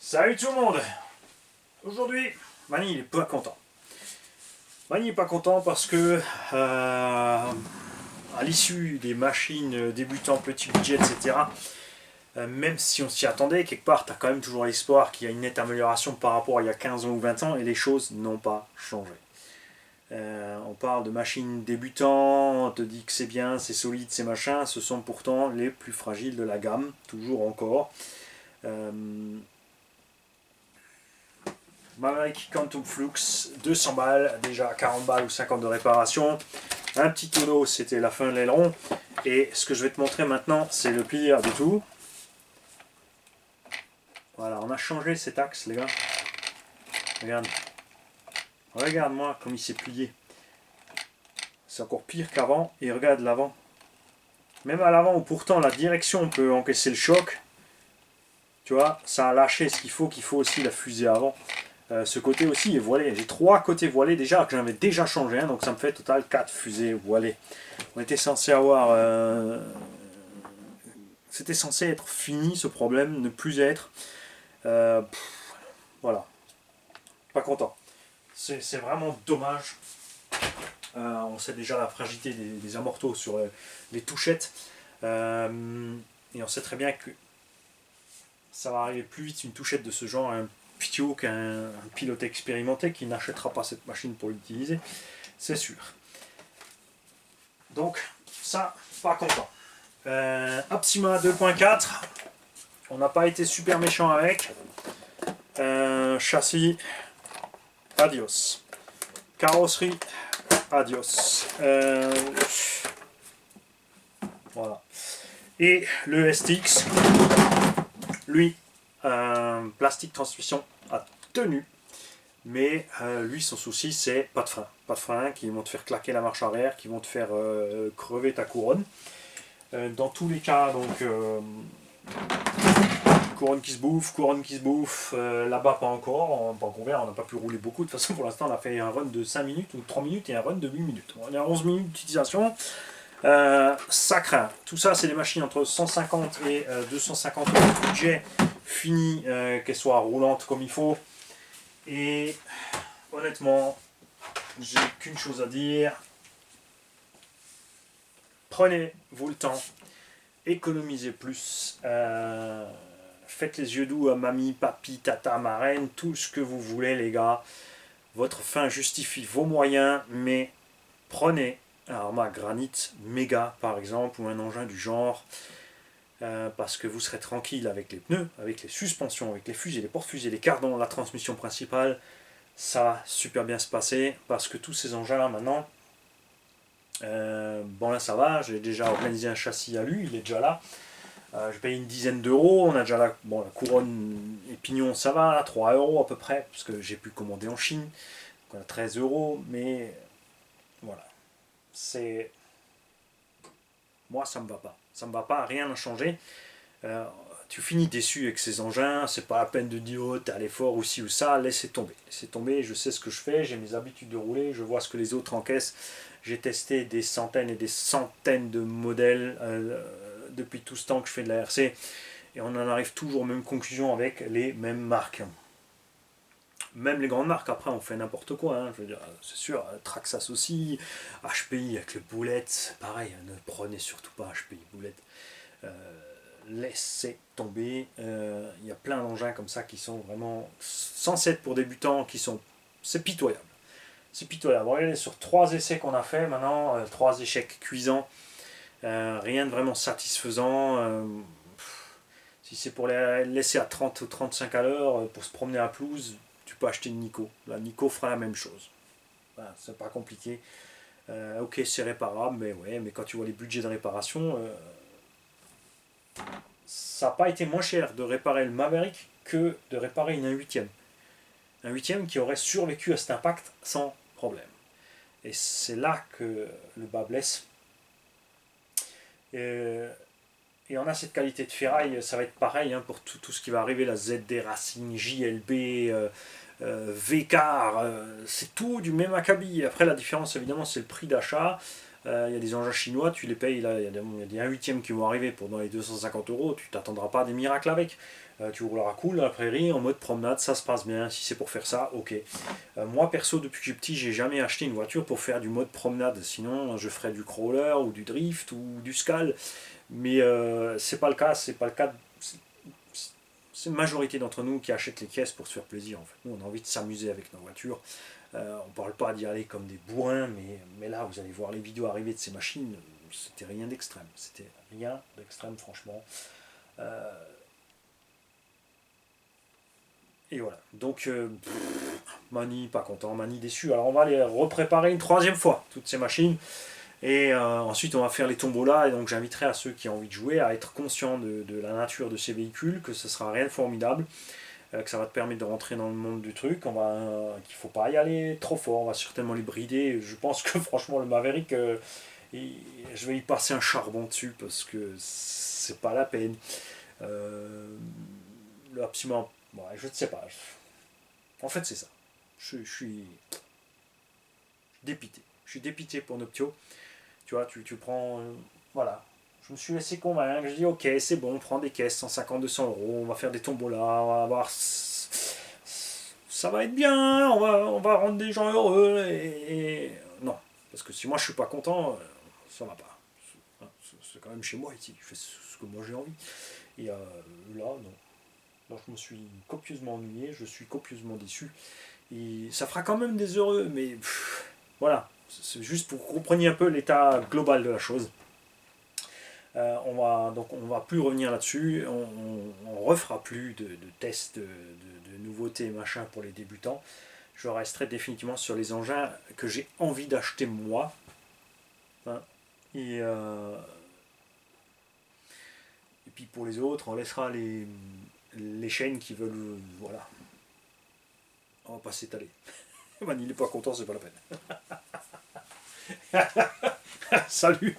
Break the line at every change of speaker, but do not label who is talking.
Salut tout le monde. Aujourd'hui, Mani il est pas content. Mani est pas content parce que à l'issue des machines débutant petit budget, etc., même si on s'y attendait, quelque part, tu as quand même toujours l'espoir qu'il y a une nette amélioration par rapport à il y a 15 ans ou 20 ans et les choses n'ont pas changé. On parle de machines débutants, on te dit que c'est bien, c'est solide, c'est machin, ce sont pourtant les plus fragiles de la gamme, toujours encore. Maverick Quantum Flux, 200 balles, déjà 40 balles ou 50 de réparation. Un petit tonneau, c'était la fin de l'aileron. Et ce que je vais te montrer maintenant, c'est le plieur du tout. Voilà, on a changé cet axe, les gars. Regarde. Regarde-moi comme il s'est plié. C'est encore pire qu'avant. Et regarde l'avant. Même à l'avant, où pourtant la direction peut encaisser le choc. Tu vois, ça a lâché ce qu'il faut aussi la fusée avant. Ce côté aussi est voilé. J'ai 3 côtés voilés déjà, que j'avais déjà changé, hein, donc ça me fait total 4 fusées voilées. On était censé avoir... C'était censé être fini ce problème, ne plus être. Voilà. Pas content. C'est vraiment dommage. On sait déjà la fragilité des amortaux sur les touchettes. Et on sait très bien que ça va arriver plus vite une touchette de ce genre à un pitot qu'un pilote expérimenté qui n'achètera pas cette machine pour l'utiliser, c'est sûr. Donc, ça, pas content. Optima 2.4, on n'a pas été super méchant avec. Châssis, adios. Carrosserie, adios. Voilà. Et le STX, lui, plastique transmission a tenu, mais lui son souci c'est pas de frein. Pas de frein qui vont te faire claquer la marche arrière, qui vont te faire crever ta couronne. Dans tous les cas, donc couronne qui se bouffe, là-bas pas encore, pas encore on n'a pas pu rouler beaucoup, de toute façon pour l'instant on a fait un run de 5 minutes ou 3 minutes et un run de 8 minutes. On est à 11 minutes d'utilisation. Ça craint. Tout ça, c'est des machines entre 150 et 250 euros de budget fini, qu'elles soient roulantes comme il faut. Et honnêtement, j'ai qu'une chose à dire. Prenez-vous le temps, économisez plus, faites les yeux doux à mamie, papi, tata, marraine, tout ce que vous voulez les gars. Votre fin justifie vos moyens, mais prenez un Arma Granit Mega par exemple, ou un engin du genre, parce que vous serez tranquille avec les pneus, avec les suspensions, avec les fusées, les porte-fusées, les cardans, la transmission principale. Ça va super bien se passer, parce que tous ces engins là maintenant, bon là ça va, j'ai déjà organisé un châssis à lui, il est déjà là. Je paye une dizaine d'euros, on a déjà la couronne et pignon, ça va, 3 euros à peu près, parce que j'ai pu commander en Chine, donc on a 13 euros, mais voilà. C'est... Moi ça me va pas, rien n'a changé. Tu finis déçu avec ces engins, c'est pas la peine de dire oh t'as l'effort ou ci ou ça, laissez tomber, je sais ce que je fais, j'ai mes habitudes de rouler, je vois ce que les autres encaissent, j'ai testé des centaines et des centaines de modèles depuis tout ce temps que je fais de la RC, et on en arrive toujours aux mêmes conclusions avec les mêmes marques. Même les grandes marques, après on fait n'importe quoi, hein, je veux dire, c'est sûr, Traxxas aussi, HPI avec le boulette, pareil, ne prenez surtout pas HPI boulette. Laissez tomber, il y a plein d'engins comme ça qui sont vraiment censés être pour débutants, c'est pitoyable. C'est pitoyable. Regardez sur 3 essais qu'on a fait maintenant, 3 échecs cuisants, rien de vraiment satisfaisant. Si c'est pour les laisser à 30 ou 35 à l'heure pour se promener à pelouse, tu peux acheter une Nico. La Nico fera la même chose. Voilà, c'est pas compliqué. Ok, c'est réparable, mais ouais, mais quand tu vois les budgets de réparation, ça n'a pas été moins cher de réparer le Maverick que de réparer une 1/8. Un 8e qui aurait survécu à cet impact sans problème. Et c'est là que le bas blesse. Et on a cette qualité de ferraille, ça va être pareil hein, pour tout ce qui va arriver, la ZD Racing, JLB, VCAR, c'est tout du même acabit. Après la différence évidemment c'est le prix d'achat. Il y a des engins chinois, tu les payes, là, il y a des 1/8 qui vont arriver pour dans les 250 euros, tu t'attendras pas à des miracles avec. Tu rouleras cool dans la prairie, en mode promenade, ça se passe bien, si c'est pour faire ça, ok. Moi perso, depuis que je suis petit, j'ai jamais acheté une voiture pour faire du mode promenade, sinon je ferais du crawler ou du drift ou du scale, mais c'est pas le cas, c'est pas le cas. C'est une majorité d'entre nous qui achètent les caisses pour se faire plaisir en fait. Nous on a envie de s'amuser avec nos voitures. On parle pas d'y aller comme des bourrins, mais là vous allez voir les vidéos arriver de ces machines, c'était rien d'extrême. C'était rien d'extrême franchement. Euh, et voilà. Donc Mani pas content, Mani déçu. Alors on va les repréparer une troisième fois, toutes ces machines. Et ensuite, on va faire les tombolas. Et donc, j'inviterai à ceux qui ont envie de jouer à être conscients de la nature de ces véhicules, que ce sera rien de formidable, que ça va te permettre de rentrer dans le monde du truc. Qu'il faut pas y aller trop fort. On va certainement les brider. Je pense que franchement, le Maverick, je vais y passer un charbon dessus parce que c'est pas la peine. Le absolument, bon, je ne sais pas. En fait, c'est ça. Je suis dépité. Je suis dépité pour Noctio. Tu vois, tu prends. Voilà. Je me suis laissé convaincre. Je dis, ok, c'est bon, on prend des caisses, 150, 200 euros, on va faire des tombolas, on va avoir. Ça va être bien, on va rendre des gens heureux. Non. Parce que si moi je suis pas content, ça va pas. C'est quand même chez moi ici. Je fais ce que moi j'ai envie. Et là, non. Donc je me suis copieusement ennuyé, je suis copieusement déçu. Et ça fera quand même des heureux, mais voilà. C'est juste pour que vous compreniez un peu l'état global de la chose. On va plus revenir là-dessus, on refera plus de tests de nouveautés machin pour les débutants. Je resterai définitivement sur les engins que j'ai envie d'acheter moi. Hein. Et, euh, et puis pour les autres, on laissera les chaînes qui veulent. Voilà. On va pas s'étaler. Man, il est pas content, c'est pas la peine. Salut.